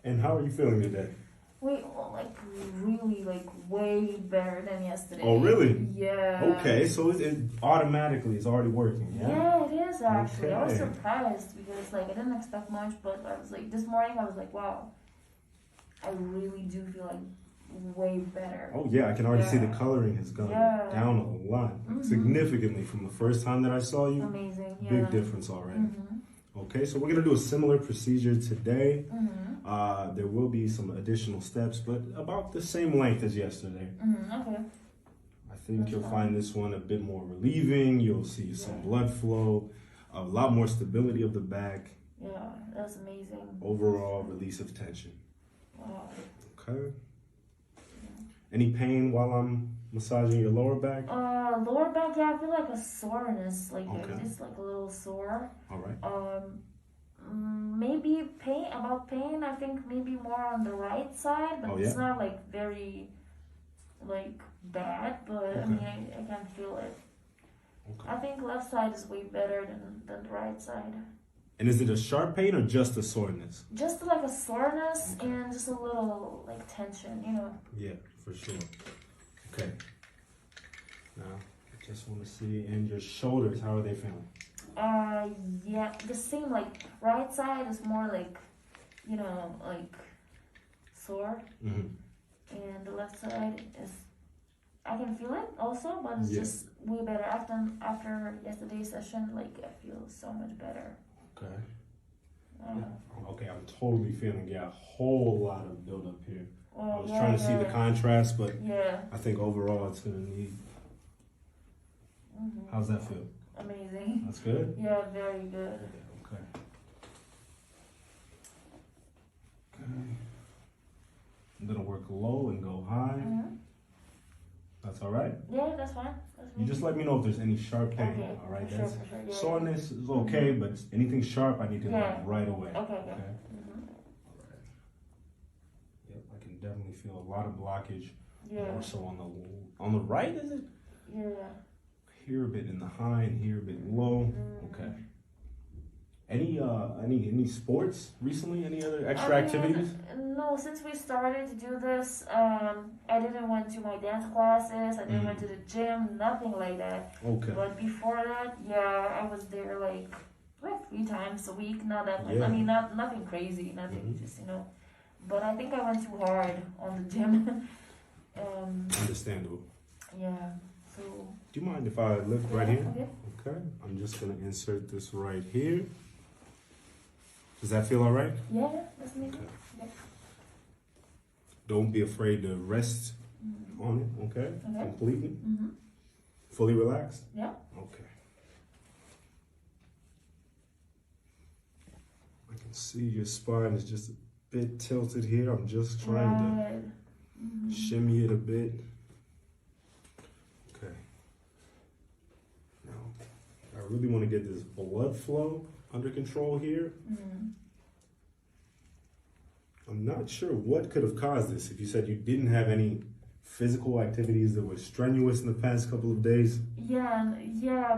And how are you feeling today? Wait, oh, like really, like way better than yesterday. Oh, really? Yeah. Okay, so it automatically is already working, yeah? Yeah, it is actually. I was Okay. surprised because like I didn't expect much, but I was like this morning I was like, wow, I really do feel like way better. Oh, yeah, I can already see the Yeah. coloring has gone Yeah. down a lot, significantly from the first time that I saw you. Amazing. Yeah. Big difference already. Mm-hmm. Okay, so we're gonna do a similar procedure today. Mm-hmm. There will be some additional steps, but about the same length as yesterday. Mm-hmm. Okay. I think That's you'll fine. find this one a bit more relieving. You'll see some blood flow, a lot more stability of the back, Yeah, that's amazing. overall release of tension. Wow. Okay. Any pain while I'm massaging your lower back? Lower back, yeah, I feel like a soreness, like Okay. it's like a little sore. All right. Maybe pain, I think maybe more on the right side, but Oh, it's yeah? not like very like bad, but I mean I can feel it. Okay. I think left side is way better than the right side. And is it a sharp pain or just a soreness? Just like a soreness and just a little like tension, you know. Yeah, for sure. Okay. Now, I just want to see, and your shoulders, how are they feeling? Yeah, the same, like right side is more like, you know, like sore, and the left side is, I can feel it also, but it's just way better. After yesterday's session, like I feel so much better. Okay. Okay, I'm totally feeling a whole lot of buildup here. Well, I was trying to see the contrast, but yeah, I think overall it's gonna need. How's that feel? amazing. That's good? Yeah, very good. Okay. Okay. I'm gonna work low and go high. That's all right? Yeah, that's fine. That's You just let me know if there's any sharp pain, Okay, all right? for That's sure, yeah. soreness is okay, but anything sharp I need to know Yeah. right away. Okay. All right. Yep, I can definitely feel a lot of blockage. Yeah. More so on the right, is it? Yeah. Here a bit in the high and here a bit low. Okay. Any sports recently? Any other extra activities? No, since we started to do this, I didn't went to my dance classes. I didn't went to the gym. Nothing like that. Okay. But before that, yeah, I was there like 3 times a week. Not that much. Yeah. I mean, nothing crazy. Nothing just But I think I went too hard on the gym. Understandable. Yeah. So. Do you mind if I lift right here? Okay. Okay. I'm just gonna insert this right here. Does that feel all right? Yeah, that's me. Okay. Don't be afraid to rest on it, okay? Completely. Fully relaxed? Yeah. Okay. I can see your spine is just a bit tilted here. I'm just trying to shimmy it a bit. Okay. Now, I really want to get this blood flow under control here. I'm not sure what could have caused this. If you said you didn't have any physical activities that were strenuous in the past couple of days. Yeah,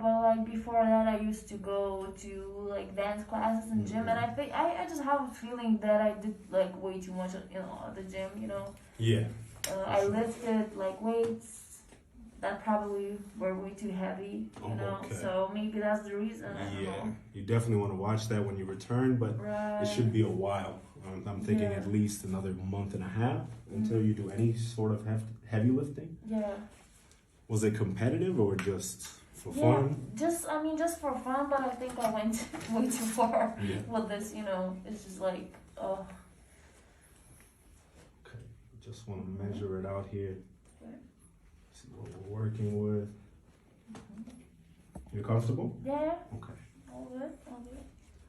but like before that, I used to go to like dance classes and gym, and I think I just have a feeling that I did like way too much, at the gym. Yeah. I lifted like weights that probably were way too heavy, Okay. So maybe that's the reason. I don't know. You definitely want to watch that when you return, but Right. it should be a while. I'm thinking at least another month and a half until you do any sort of heavy lifting. Yeah. Was it competitive or just for Yeah, fun? just for fun, but I think I went way too far Yeah. with this. It's just like, oh. Okay, just want to measure it out here. Okay. See what we're working with. You comfortable? Yeah. Okay. All good.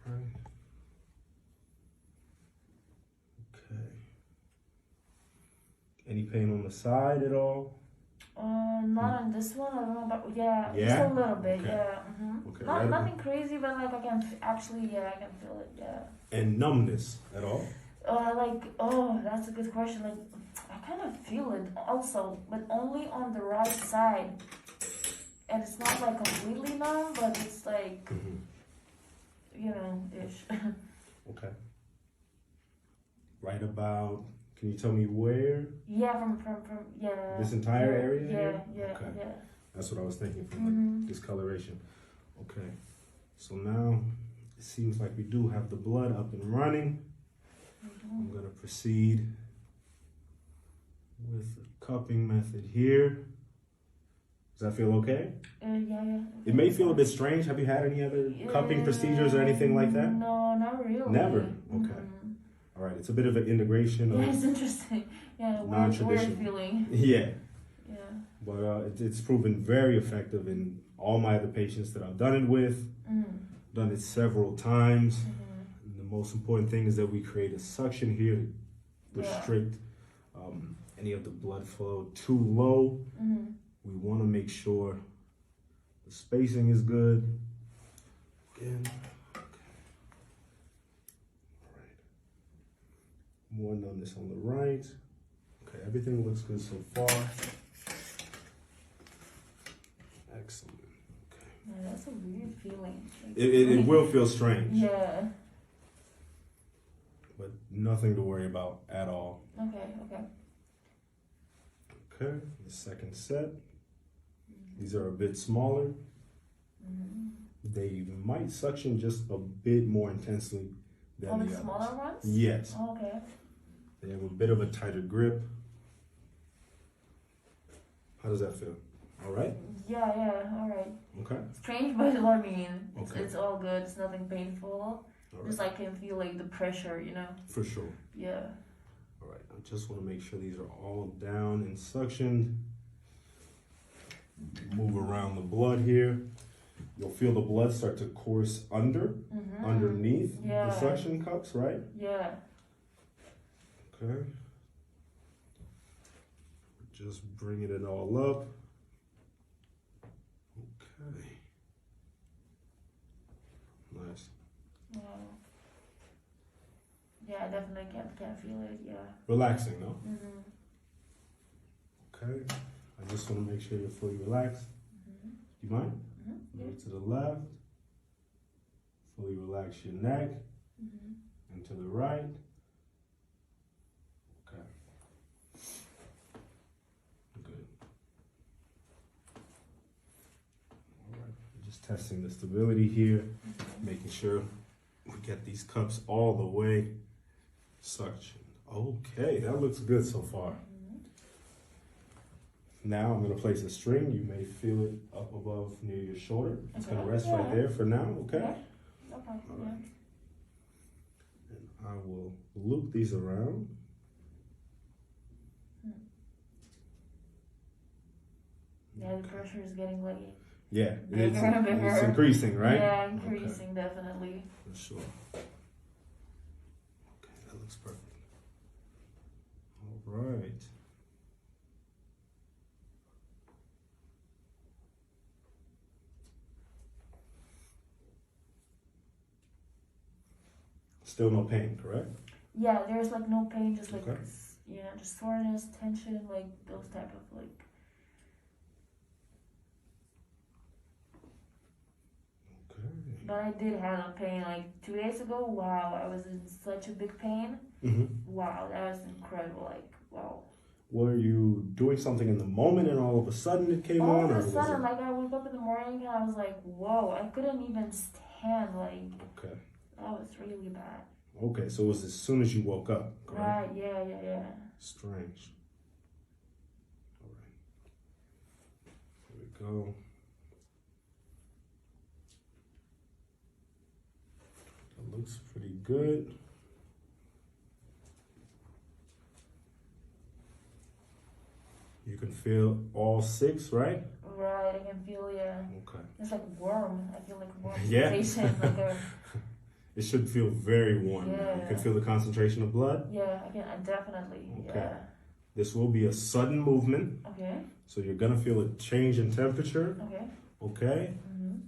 Right. Okay. Any pain on the side at all? Not on this one. I don't know, but yeah, just Yeah? a little bit. Okay. Yeah. Okay, Not right. nothing crazy, but like I can actually, I can feel it. Yeah. And numbness at all? That's a good question. Like, I kind of feel it also, but only on the right side. And it's not like completely numb, but it's like, Mm-hmm. ish. Okay. Right about, can you tell me where? Yeah, from yeah. This entire area Yeah, here? yeah, Okay. yeah. That's what I was thinking from the discoloration. Okay. So now it seems like we do have the blood up and running. I'm going to proceed with the cupping method here. Does that feel okay? Yeah. It may feel a bit strange. Have you had any other cupping procedures or anything like that? No, not really. Never? Okay. All right. It's a bit of an integration. Yeah, it's interesting. Yeah, weird Non-traditional. feeling. Yeah. Yeah. But it's proven very effective in all my other patients that I've done it with. Done it several times. And the most important thing is that we create a suction here to restrict any of the blood flow too low. We want to make sure the spacing is good. Again. Okay. All right. More numbness on the right. Okay, everything looks good so far. Excellent. Okay. Yeah, that's a weird feeling. It will feel strange. Yeah. But nothing to worry about at all. Okay. Okay, the second set. These are a bit smaller. They might suction just a bit more intensely than the others. Smaller ones? Yes. Okay. They have a bit of a tighter grip. How does that feel? All right? Yeah, all right. Okay. Strange, but I mean, Okay. it's all good. It's nothing painful. All right. Just I can feel like the pressure, you know? For sure. Yeah. All right. I just want to make sure these are all down and suctioned. Move around the blood here. You'll feel the blood start to course underneath the suction cups, right? Yeah. Okay. Just bringing it all up. Okay. Nice. Wow. Yeah, I definitely can feel it. Yeah. Relaxing, no? Okay. I just want to make sure you're fully relaxed. You mind? Move to the left. Fully relax your neck. And to the right. Okay. Good. All right. Just testing the stability here. Making sure we get these cups all the way suction. Okay, that looks good so far. Now I'm going to place a string. You may feel it up above near your shoulder. It's going to rest right there for now, okay? Yeah. No problem. All right. And I will loop these around. Yeah, the pressure is getting like Yeah, bigger and bigger. it's increasing, right? Yeah, increasing definitely. For sure. Okay, that looks perfect. All right. Still no pain, correct? Yeah, there's like no pain, just like Okay. just soreness, tension, like those type of like. Okay. But I did have a pain like 2 days ago. Wow, I was in such a big pain. Wow, that was incredible. Like wow. Were you doing something in the moment and all of a sudden it came All on? of Or a was sudden, it... like I woke up in the morning and I was like, whoa, I couldn't even stand. Like Okay. that was really bad. Okay, so it was as soon as you woke up, correct? Right? Yeah. Strange. All right. Here we go. That looks pretty good. You can feel all 6, right? Right, I can feel Okay. it's like warm. I feel like warm Yeah. sensation, like a It should feel very warm. Yeah. You can feel the concentration of blood. I definitely. Okay. Yeah. This will be a sudden movement, Okay. so you're gonna feel a change in temperature. Okay. Okay?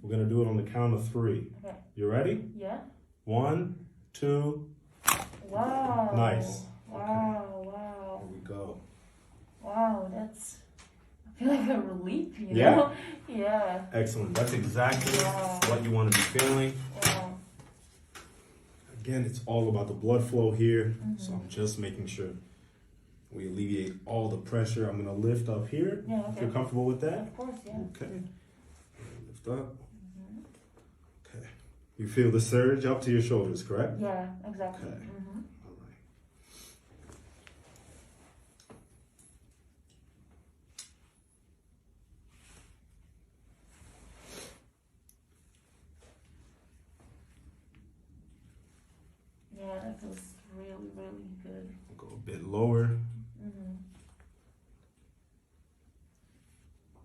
We're gonna do it on the count of 3. Okay. You ready? Yeah. 1, 2. Wow. Nice. Wow. Here we go. Wow, that's. I feel like a relief, you Yeah. know? Yeah. Excellent. That's exactly Wow. what you want to be feeling. Wow. Again, it's all about the blood flow here. So I'm just making sure we alleviate all the pressure. I'm gonna lift up here. Yeah, okay. If you're comfortable with that? Of course, yeah. Okay. Lift up. Okay. You feel the surge up to your shoulders, correct? Yeah, exactly. Okay. Mm-hmm. All right. Yeah, that feels really, really good. Go a bit lower. Mm-hmm.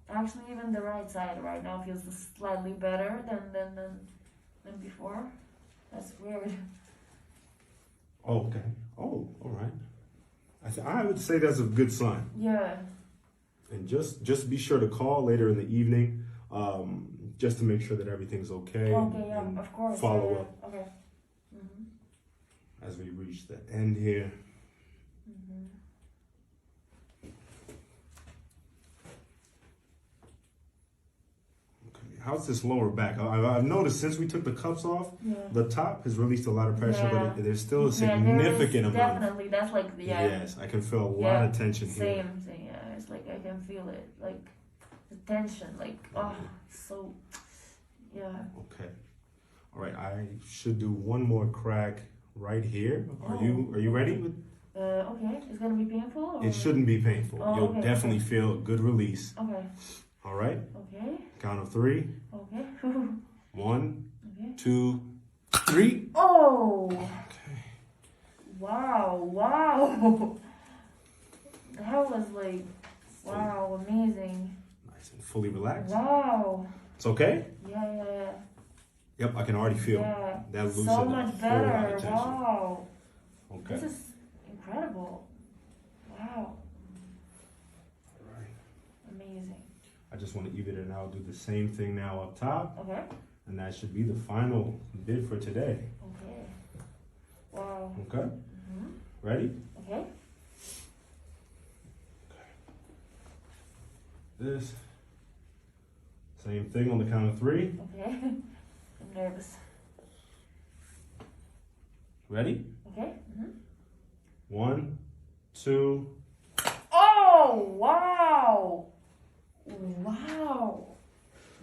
Actually, even the right side right now feels slightly better than before. That's weird. Okay. Oh, all right. I would say that's a good sign. Yeah. And just be sure to call later in the evening, just to make sure that everything's okay. Okay, yeah, and of course. follow yeah, up yeah. Okay. Mm-hmm. as we reach the end here. Mm-hmm. Okay. How's this lower back? I've noticed since we took the cups off, Yeah. the top has released a lot of pressure, Yeah. but there's still a Yeah, there is significant amount. definitely, that's like, yeah. Yes, I can feel a lot Yeah, of tension here. Same, yeah. It's like I can feel it, like the tension, like so, yeah. Okay. All right. I should do one more crack right here. Are you ready? Okay. It's gonna be painful. Or? It shouldn't be painful. Oh, You'll okay, definitely okay. feel a good release. Okay. All right. Okay. Count of 3. Okay. 1, Okay. 2, 3. Oh! Okay. Wow! Wow! That was like, wow, amazing. Nice and fully relaxed. Wow! It's okay. Yeah. Yep, I can already feel Yeah. that loosened So a much whole lot better. of tension. Wow! Okay. This is incredible. Wow! All right. Amazing. I just want to even it out. Do the same thing now up top, Okay. and that should be the final bid for today. Okay. Wow. Okay. Mm-hmm. Ready? Okay. This. Same thing on the count of 3. Okay. I'm nervous. Ready? Okay. Mm-hmm. 1, 2. Oh, wow. Wow.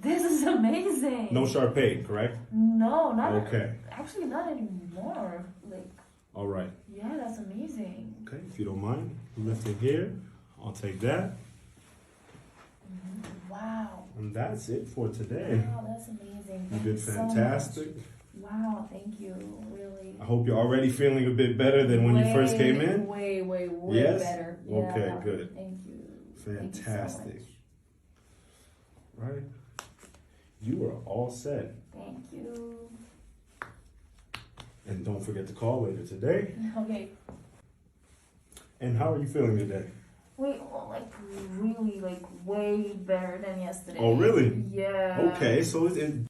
This is amazing. No sharp pain, correct? No, not Okay. actually not anymore. Like, All right. yeah, that's amazing. Okay, if you don't mind, lift it here. I'll take that. Wow. And that's it for today. Wow, that's amazing. You Thank did so fantastic. much. Wow, thank you. Really. I hope you're already feeling a bit better than when you first came in. Way Yes? better. Okay, Yeah. good. Thank you. Fantastic. Thank you so Right? You are all set. much. Thank you. And don't forget to call later today. Okay. And how are you feeling today? Wait, well, like really, like way better than yesterday. Oh, really? Yeah. Okay, so it